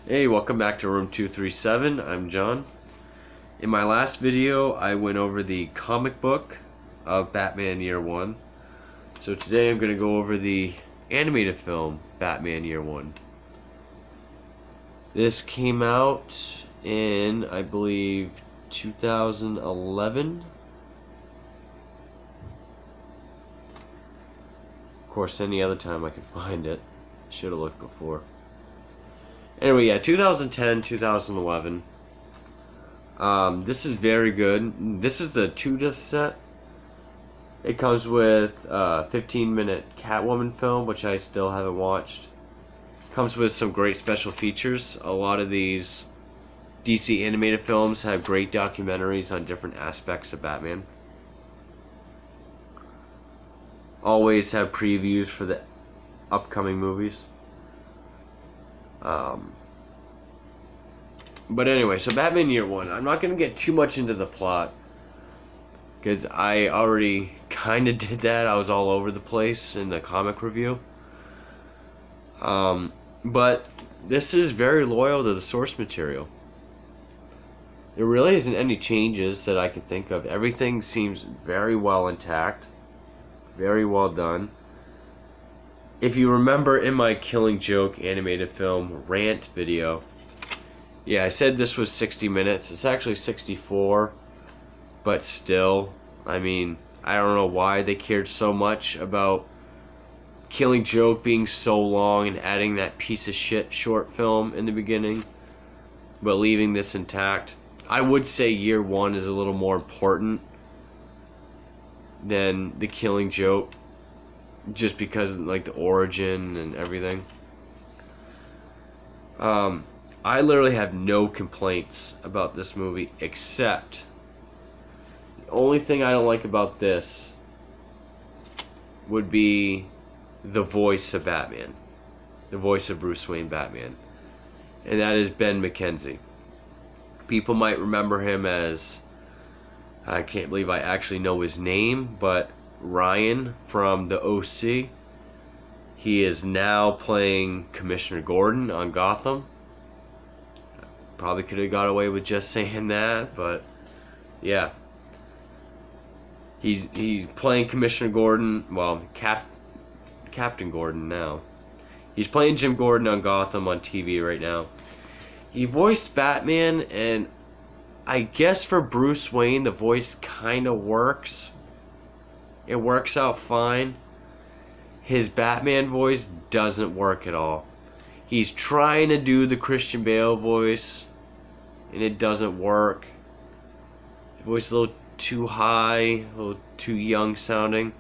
Hey, welcome back to Room 237. I'm John. In my last video, I went over the comic book of Batman Year One. So today I'm going to go over the animated film, Batman Year One. This came out in, I believe, 2011. Of course, any other time I could find it. Should have looked before. Anyway, yeah, 2010, 2011. This is very good. This is the 2-disc set. It comes with a 15-minute Catwoman film, which I still haven't watched. Comes with some great special features. A lot of these DC animated films have great documentaries on different aspects of Batman. Always have previews for the upcoming movies. But anyway, so Batman Year One. I'm not going to get too much into the plot, because I already kind of did that. I was all over the place in the comic review. But this is very loyal to the source material. There really isn't any changes that I can think of. Everything seems very well intact. Very well done. If you remember in my Killing Joke animated film rant video, yeah, I said this was 60 minutes. It's actually 64, but still, I mean, I don't know why they cared so much about Killing Joke being so long and adding that piece of shit short film in the beginning, but leaving this intact. I would say Year One is a little more important than the Killing Joke, just because of, like, the origin and everything. I literally have no complaints about this movie, except the only thing I don't like about this would be the voice of Batman, the voice of Bruce Wayne Batman, and that is Ben McKenzie. People might remember him as, I can't believe I actually know his name, but Ryan from the OC. He is now playing Commissioner Gordon on Gotham. Probably could have got away with just saying that, but yeah. He's playing Commissioner Gordon, well, Captain Gordon now. He's playing Jim Gordon on Gotham on TV right now. He voiced Batman, and I guess for Bruce Wayne the voice kind of works. It works out fine. His Batman voice doesn't work at all. He's trying to do the Christian Bale voice, and it doesn't work. His voice is a little too high, a little too young sounding.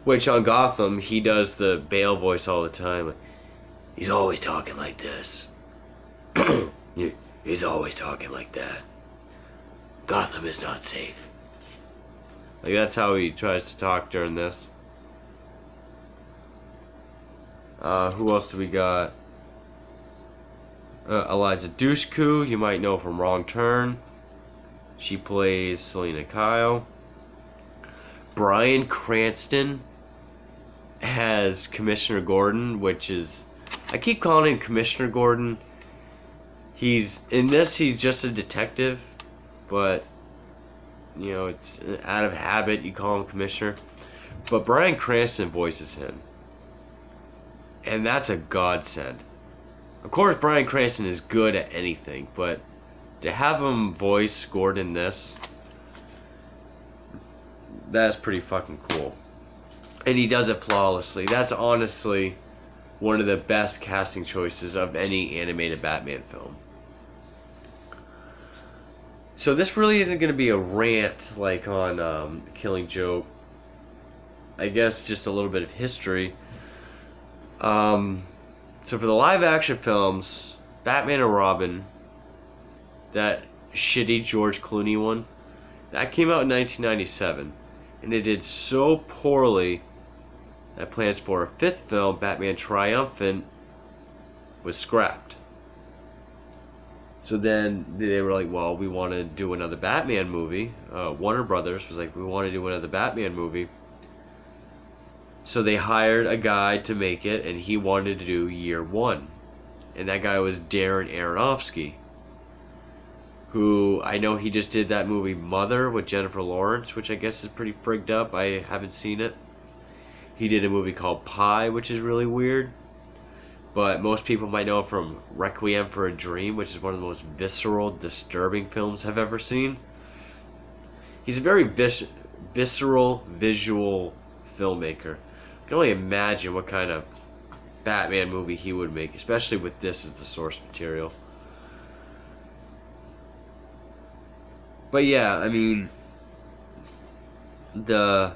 Which on Gotham, he does the Bale voice all the time. He's always talking like this. He's always talking like that. Gotham is not safe. Like, that's how he tries to talk during this. Who else do we got? Eliza Dushku, you might know from Wrong Turn. She plays Selena Kyle. Bryan Cranston has Commissioner Gordon, which is, I keep calling him Commissioner Gordon. He's just a detective, but you know, it's out of habit you call him Commissioner. But Bryan Cranston voices him, and that's a godsend. Of course, Bryan Cranston is good at anything, but to have him voice Gordon this, that's pretty fucking cool. And he does it flawlessly. That's honestly one of the best casting choices of any animated Batman film. So this really isn't going to be a rant like on Killing Joke. I guess just a little bit of history. So for the live action films, Batman and Robin, that shitty George Clooney one, that came out in 1997. And it did so poorly that plans for a fifth film, Batman Triumphant, was scrapped. So then they were like, well, we want to do another Batman movie. Warner Brothers was like, we want to do another Batman movie. So they hired a guy to make it, and he wanted to do Year One. and that guy was Darren Aronofsky, who I know he just did that movie Mother with Jennifer Lawrence, which I guess is pretty frigged up. I haven't seen it. He did a movie called Pi, which is really weird, but most people might know him from Requiem for a Dream, which is one of the most visceral, disturbing films I've ever seen. He's a very visceral, visual filmmaker. I can only imagine what kind of Batman movie he would make, especially with this as the source material. But yeah, I mean, the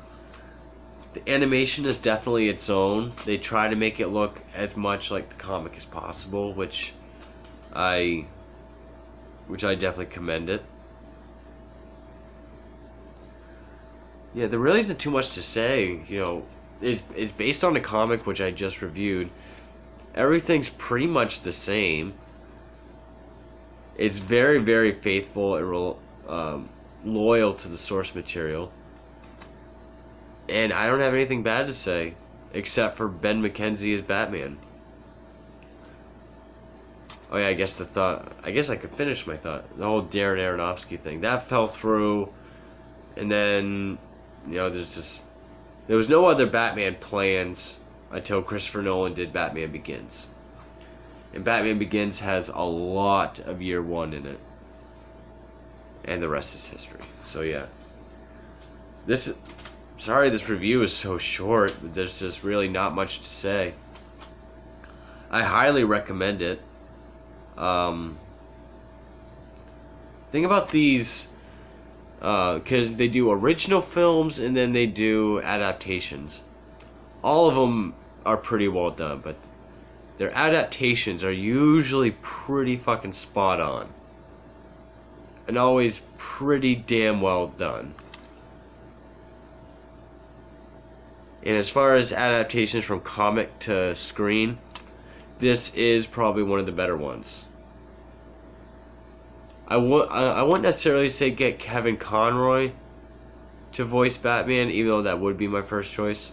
animation is definitely its own. They try to make it look as much like the comic as possible, which I definitely commend it. Yeah, there really isn't too much to say. You know, it's based on the comic, which I just reviewed. Everything's pretty much the same. It's very, very faithful and loyal to the source material. And I don't have anything bad to say, except for Ben McKenzie as Batman. Oh yeah, I guess I could finish my thought. The whole Darren Aronofsky thing. That fell through, and then, you know, there was no other Batman plans until Christopher Nolan did Batman Begins. And Batman Begins has a lot of year one in it. And the rest is history. So yeah. Sorry this review is so short. There's just really not much to say. I highly recommend it. Think about these, because they do original films and then they do adaptations. All of them are pretty well done, but their adaptations are usually pretty fucking spot on. And always pretty damn well done. And as far as adaptations from comic to screen, this is probably one of the better ones. I wouldn't necessarily say get Kevin Conroy to voice Batman, even though that would be my first choice,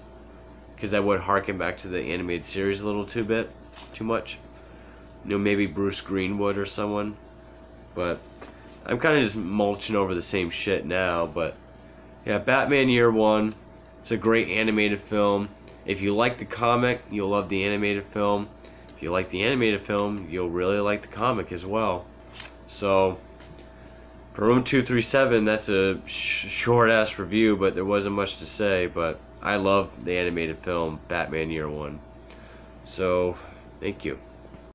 because that would harken back to the animated series a little too much. You know, maybe Bruce Greenwood or someone. But I'm kind of just mulching over the same shit now. But yeah, Batman Year One. It's a great animated film. If you like the comic, you'll love the animated film. If you like the animated film, you'll really like the comic as well. So, for Room 237, that's a short-ass review, but there wasn't much to say. But I love the animated film, Batman Year One. So, thank you.